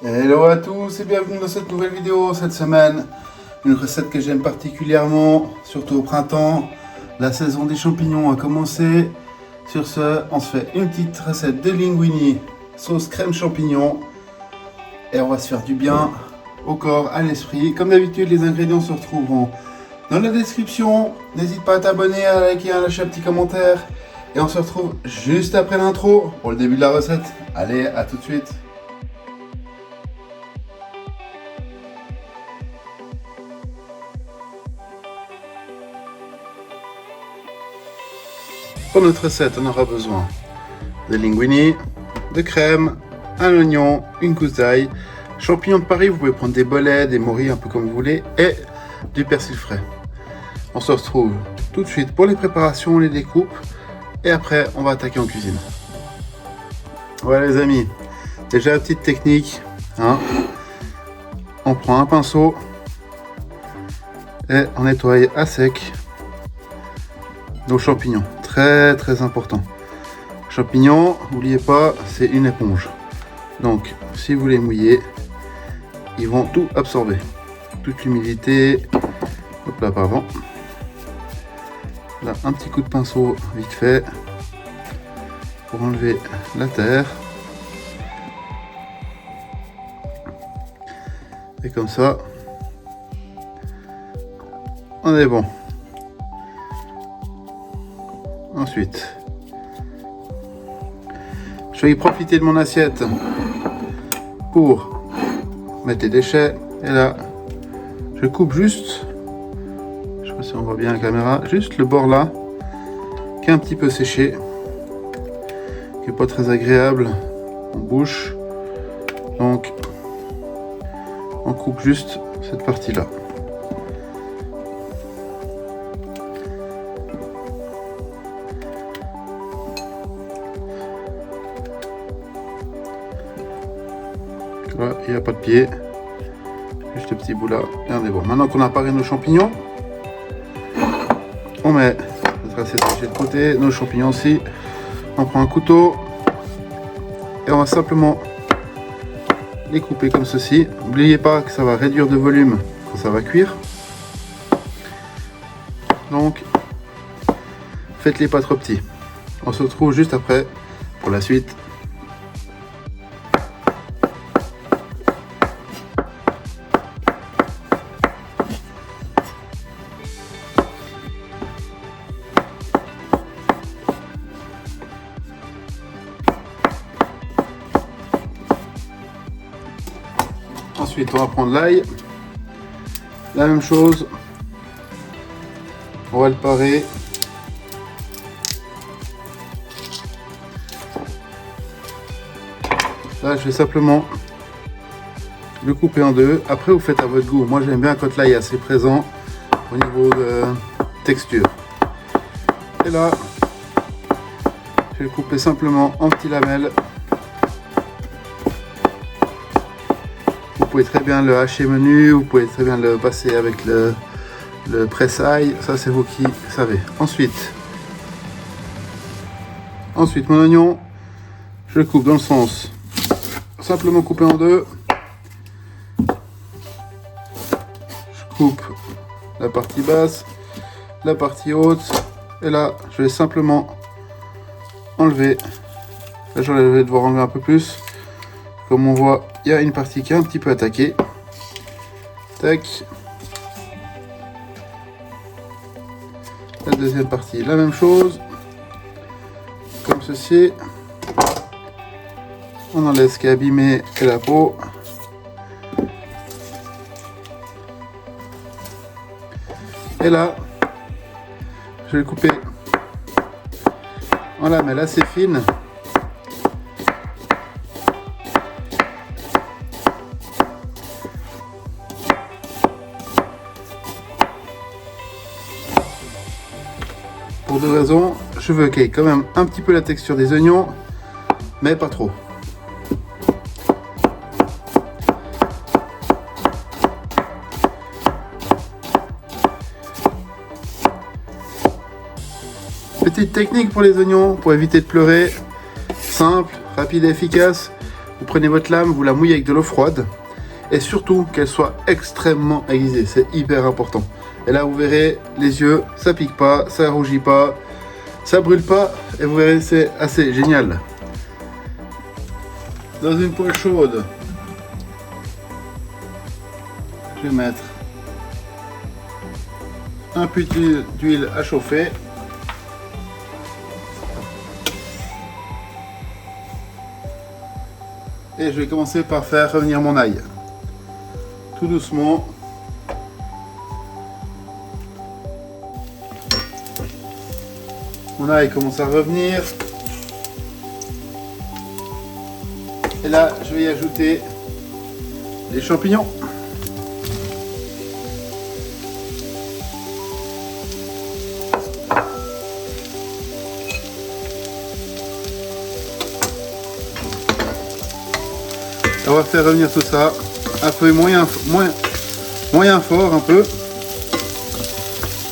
Hello à tous et bienvenue dans cette nouvelle vidéo. Cette semaine, une recette que j'aime particulièrement, surtout au printemps. La saison des champignons a commencé. Sur ce, on se fait une petite recette de linguini, sauce crème champignon. Et on va se faire du bien au corps, à l'esprit. Comme d'habitude, les ingrédients se retrouveront dans la description. N'hésite pas à t'abonner, à liker, à lâcher un petit commentaire. Et on se retrouve juste après l'intro pour le début de la recette. Allez, à tout de suite. Pour notre recette, on aura besoin de linguini, de crème, un oignon, une gousse d'ail, champignons de Paris, vous pouvez prendre des bolets, des morilles, un peu comme vous voulez, et du persil frais. On se retrouve tout de suite pour les préparations, les découpes, et après on va attaquer en cuisine. Voilà les amis, déjà la petite technique, hein. On prend un pinceau et on nettoie à sec nos champignons. Très important. Champignons, n'oubliez pas, c'est une éponge. Donc, si vous les mouillez, ils vont tout absorber. Toute l'humidité. Hop là, pardon. Là, un petit coup de pinceau vite fait pour enlever la terre. Et comme ça, on est bon. Ensuite, je vais y profiter de mon assiette pour mettre les déchets. Et là, je coupe juste, je sais pas si on voit bien la caméra, juste le bord là, qui est un petit peu séché, qui est pas très agréable en bouche. Donc, on coupe juste cette partie là. Il n'y a pas de pied, juste ce petit bout là, et on est bon. Maintenant qu'on a paré nos champignons, on met notre assiette de côté, nos champignons aussi, on prend un couteau et on va simplement les couper comme ceci. N'oubliez pas que ça va réduire de volume quand ça va cuire, donc faites-les pas trop petits. On se retrouve juste après pour la suite. Ensuite, on va prendre l'ail, la même chose, on va le parer. Là, je vais simplement le couper en deux. Après, vous faites à votre goût. Moi, j'aime bien quand l'ail est assez présent au niveau de texture. Et là, je vais le couper simplement en petites lamelles. Vous pouvez très bien le hacher menu, vous pouvez très bien le passer avec le presse-ail, ça c'est vous qui savez. Ensuite, mon oignon, je le coupe dans le sens simplement coupé en deux. Je coupe la partie basse, la partie haute, et là je vais simplement enlever. Là je vais devoir enlever un peu plus. Comme on voit, il y a une partie qui est un petit peu attaquée. Tac. La deuxième partie, la même chose. Comme ceci. On enlève ce qui est abîmé et la peau. Et là, je vais le couper en lamelles assez fines. Pour deux raisons, je veux qu'il y ait quand même un petit peu la texture des oignons, mais pas trop. Petite technique pour les oignons, pour éviter de pleurer, simple, rapide et efficace. vous prenez votre lame, vous la mouillez avec de l'eau froide. Et surtout qu'elle soit extrêmement aiguisée, c'est hyper important. Et là vous verrez, les yeux, ça pique pas, ça rougit pas, ça brûle pas. Et vous verrez, c'est assez génial. Dans une poêle chaude, je vais mettre un peu d'huile à chauffer. Et je vais commencer par faire revenir mon ail. Tout doucement. Mon ail commence à revenir. Et là, je vais y ajouter les champignons. On va faire revenir tout ça à feu moyen fort un peu.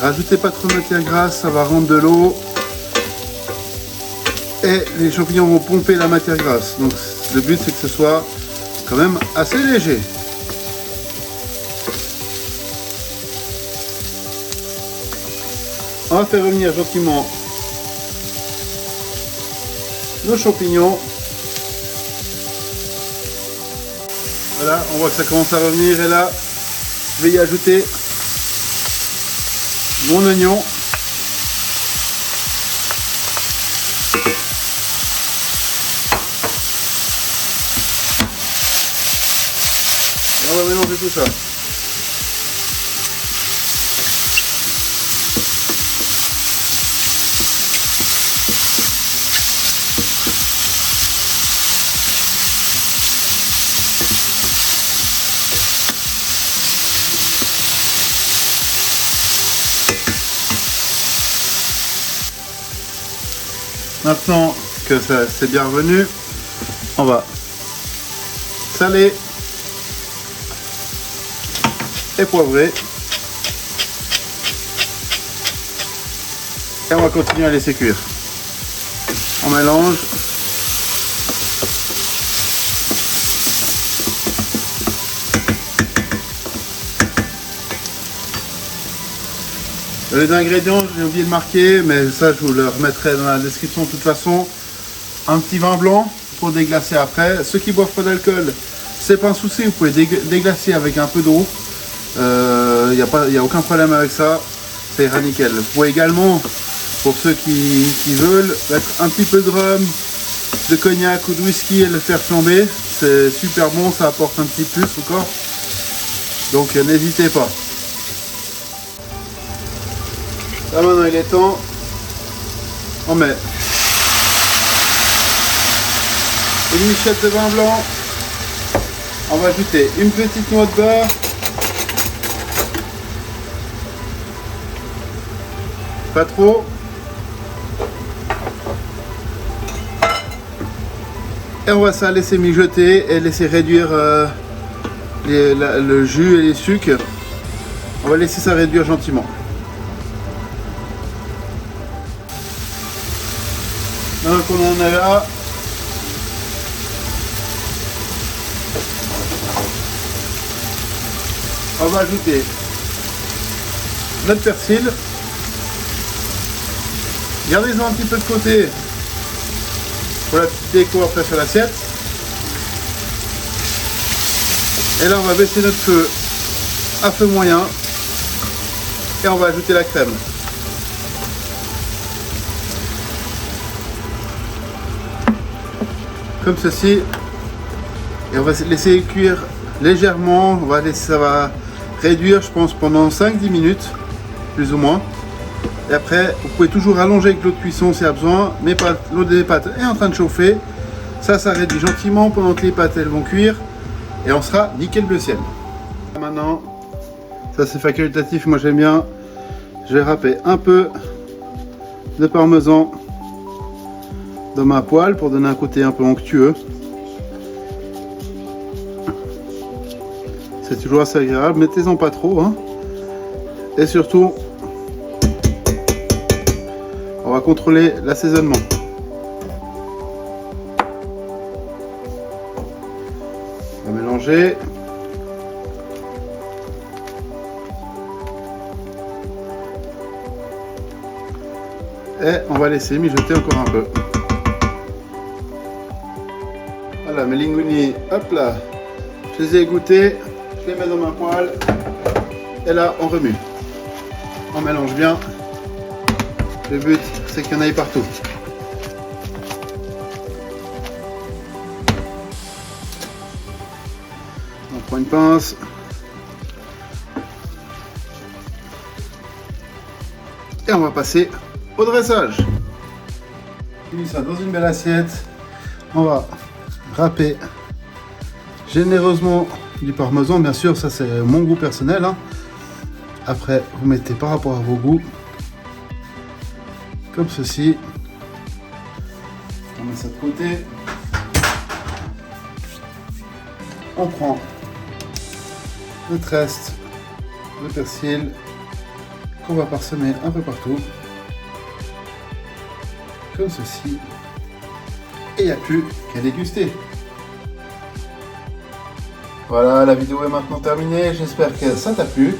Rajoutez pas trop de matière grasse, ça va rendre de l'eau. Et les champignons vont pomper la matière grasse. Donc le but c'est que ce soit quand même assez léger. On va faire revenir gentiment nos champignons. Voilà, on voit que ça commence à revenir et là, je vais y ajouter mon oignon. Et on va mélanger tout ça. Maintenant que ça c'est bien revenu, on va saler et poivrer. Et on va continuer à laisser cuire. On mélange. Les ingrédients, j'ai oublié de marquer, mais ça je vous le remettrai dans la description de toute façon. Un petit vin blanc pour déglacer après. Ceux qui boivent pas d'alcool, c'est pas un souci, vous pouvez déglacer avec un peu d'eau. Il n'y a aucun problème avec ça, ça ira nickel. Vous pouvez également, pour ceux qui veulent, mettre un petit peu de rhum, de cognac ou de whisky et le faire flamber. C'est super bon, ça apporte un petit plus encore. Donc n'hésitez pas. Là maintenant il est temps, on met une michette de vin blanc, on va ajouter une petite noix de beurre, pas trop, et on va ça laisser mijoter et laisser réduire le jus et les sucres. On va laisser ça réduire gentiment. Donc on en est là. On va ajouter notre persil. Gardez-en un petit peu de côté pour la petite déco après sur l'assiette. Et là on va baisser notre feu à feu moyen et on va ajouter la crème. Comme ceci, et on va laisser cuire légèrement. On va laisser, ça va réduire je pense pendant 5-10 minutes plus ou moins, et après vous pouvez toujours allonger avec l'eau de cuisson s'il y a besoin, mais l'eau des pâtes est en train de chauffer, ça réduit gentiment pendant que les pâtes elles vont cuire et on sera nickel bleu ciel. Maintenant ça c'est facultatif, moi j'aime bien, je vais râper un peu de parmesan dans ma poêle pour donner un côté un peu onctueux. C'est toujours assez agréable, mettez-en pas trop hein. Et surtout on va contrôler l'assaisonnement. mélanger. Et on va laisser mijoter encore un peu. Voilà, mes linguini, hop là, je les ai égouttées, je les mets dans ma poêle. Et là, on remue. On mélange bien. Le but, c'est qu'il y en aille partout. On prend une pince. Et on va passer au dressage. On met ça dans une belle assiette. On va râper généreusement du parmesan. Bien sûr, ça c'est mon goût personnel, hein. Après, vous mettez par rapport à vos goûts. Comme ceci. On met ça de côté. On prend le treste, le persil, qu'on va parsemer un peu partout. Comme ceci. Et il n'y a plus qu'à déguster. Voilà, la vidéo est maintenant terminée. J'espère que ça t'a plu.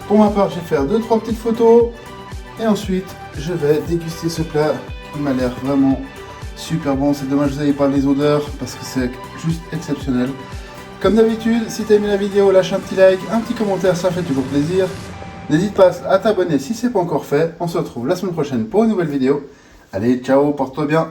Pour ma part, je vais faire 2-3 petites photos. Et ensuite, je vais déguster ce plat qui m'a l'air vraiment super bon. C'est dommage que vous n'ayez pas les odeurs parce que c'est juste exceptionnel. Comme d'habitude, si tu as aimé la vidéo, lâche un petit like, un petit commentaire, ça fait toujours plaisir. N'hésite pas à t'abonner si ce n'est pas encore fait. On se retrouve la semaine prochaine pour une nouvelle vidéo. Allez, ciao, porte-toi bien.